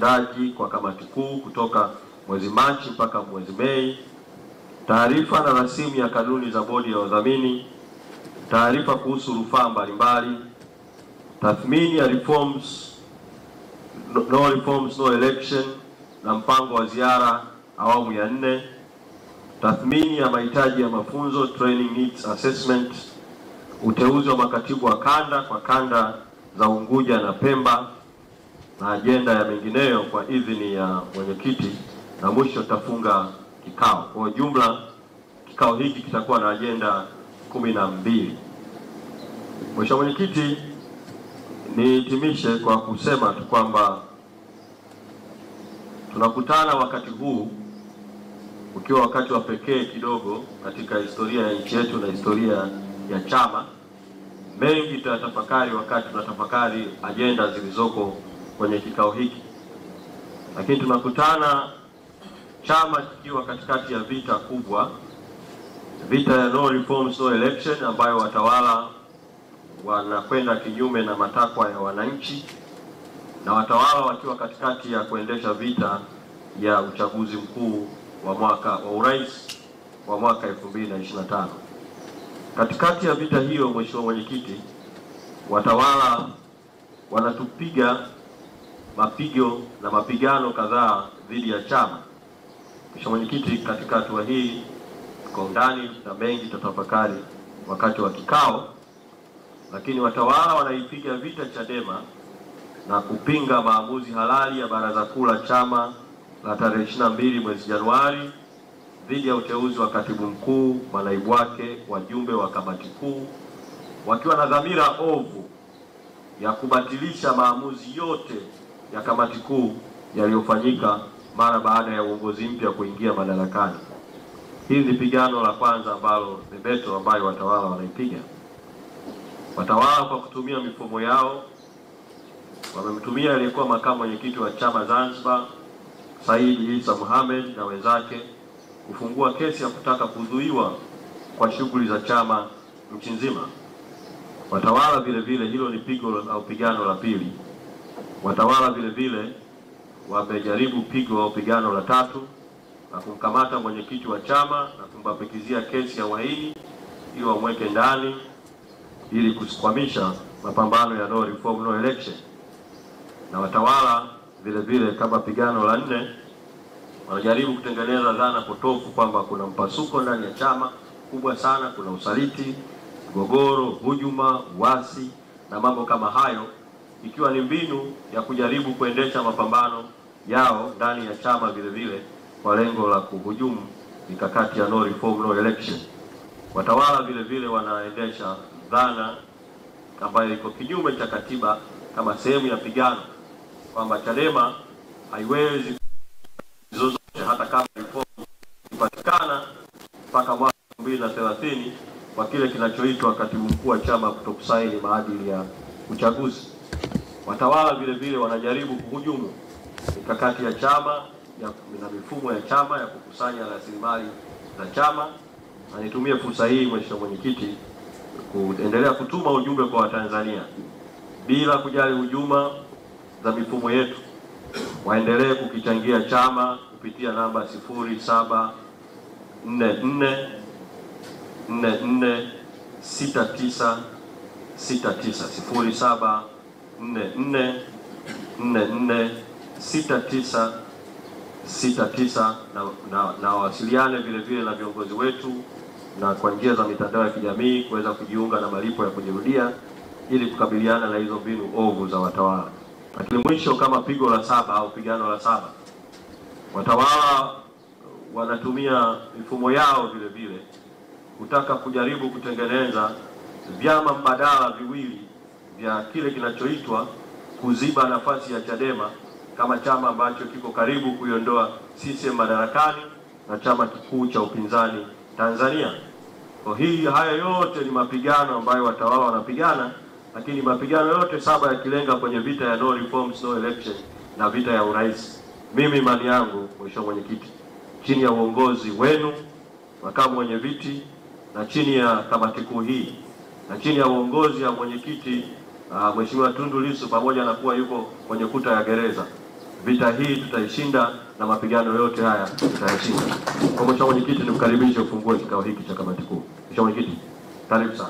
utendaji kwa kamati kuu kutoka mwezi Machi mpaka mwezi Mei, taarifa na rasimu ya kanuni za bodi ya wadhamini, taarifa kuhusu rufaa mbalimbali, tathmini ya reforms, no reforms no election na mpango wa ziara awamu ya 4, tathmini ya mahitaji ya mafunzo training needs assessment, uteuzi wa makatibu wa kanda kwa kanda za Unguja na Pemba na ajenda ya mengineyo kwa idhini ya mwenyekiti, na mwisho tafunga kikao. Kwa jumla kikao hiki kitakuwa na ajenda 12. Mheshimiwa Mwenyekiti, nihitimishe kwa kusema tu kwamba tunakutana wakati huu ukiwa wakati wa pekee kidogo katika historia ya nchi yetu na historia ya chama. Mengi tunatafakari wakati tunatafakari ajenda zilizoko kwenye kikao hiki, lakini tunakutana chama kikiwa katikati ya vita kubwa, vita ya no reforms no election, ambayo watawala wanakwenda kinyume na matakwa ya wananchi, na watawala wakiwa katikati ya kuendesha vita ya uchaguzi mkuu wa urais wa mwaka 2025. Katikati ya vita hiyo, Mheshimiwa Mwenyekiti, watawala wanatupiga mapigo na mapigano kadhaa dhidi ya chama. Mheshimiwa Mwenyekiti, katika hatua hii kwa undani na mengi tutafakari wakati wa kikao, lakini watawala wanaipiga vita Chadema na kupinga maamuzi halali ya Baraza Kuu la chama la tarehe 22 mwezi Januari dhidi ya uteuzi wa katibu mkuu, manaibu wake, wajumbe wa kamati kuu, wakiwa na dhamira ovu ya kubatilisha maamuzi yote ya kamati kuu yaliyofanyika mara baada ya uongozi mpya kuingia madarakani. Hili ni pigano la kwanza ambalo ni beto ambayo watawala wanaipiga. Watawala kwa kutumia mifumo yao wamemtumia aliyekuwa makamu mwenyekiti wa chama Zanzibar Said Isa Mohamed na wenzake kufungua kesi ya kutaka kuzuiwa kwa shughuli za chama nchi nzima. Watawala vile vile, hilo ni pigo au pigano la pili. Watawala vile vile wamejaribu pigo au pigano la tatu na kumkamata mwenyekiti wa chama na kumbapikizia kesi ya uhaini ili wamweke ndani ili kusikwamisha mapambano ya no reform no election. Na watawala vile vile kama pigano la 4 wanajaribu kutengeneza dhana potofu kwamba kuna mpasuko ndani ya chama kubwa sana, kuna usaliti, mgogoro, hujuma, uasi na mambo kama hayo, ikiwa ni mbinu ya kujaribu kuendesha mapambano yao ndani ya chama vile vile kwa lengo la kuhujumu mikakati ya no reform no election. Watawala vile vile wanaendesha dhana ambayo iko kinyume cha katiba kama sehemu ya pigano kwamba Chadema haiwezi zozote hata kama reform ipatikana mpaka mwaka 2030 kwa kile kinachoitwa katibu mkuu wa chama kutokusaini maadili ya uchaguzi. Watawala vile vile wanajaribu kuhujumu mikakati ya chama na mifumo ya chama ya kukusanya rasilimali za chama. Na nitumie fursa hii Mheshimiwa Mwenyekiti kuendelea kutuma ujumbe kwa Watanzania bila kujali hujuma za mifumo yetu, waendelee kukichangia chama kupitia namba 0744 44 69 69 0744 44 69 69 na wasiliane vile vile na viongozi wetu na kwa njia za mitandao ya kijamii kuweza kujiunga na malipo ya kujirudia ili kukabiliana na hizo mbinu ovu za watawala. Lakini mwisho, kama pigo la 7 au pigano la 7, watawala wanatumia mifumo yao vile vile kutaka kujaribu kutengeneza vyama mbadala viwili vya kile kinachoitwa kuziba nafasi ya Chadema kama chama ambacho kiko karibu kuiondoa CCM madarakani na chama kikuu cha upinzani Tanzania. Kwa haya yote ni mapigano ambayo watawala wanapigana, lakini mapigano yote 7 yakilenga kwenye vita ya no reforms no election na vita ya urais. Mimi imani yangu Mheshimiwa Mwenyekiti, chini ya uongozi wenu makamu wenye viti na chini ya kamati kuu hii na chini ya uongozi wa mwenyekiti Mheshimiwa Tundu Lissu, pamoja na kuwa yuko kwenye kuta ya gereza, vita hii tutaishinda na mapigano yote haya tutayashinda. Kwa Mheshimiwa Mwenyekiti, nimkaribishe ufungue kikao hiki cha kamati kuu. Mheshimiwa Mwenyekiti, karibu sana.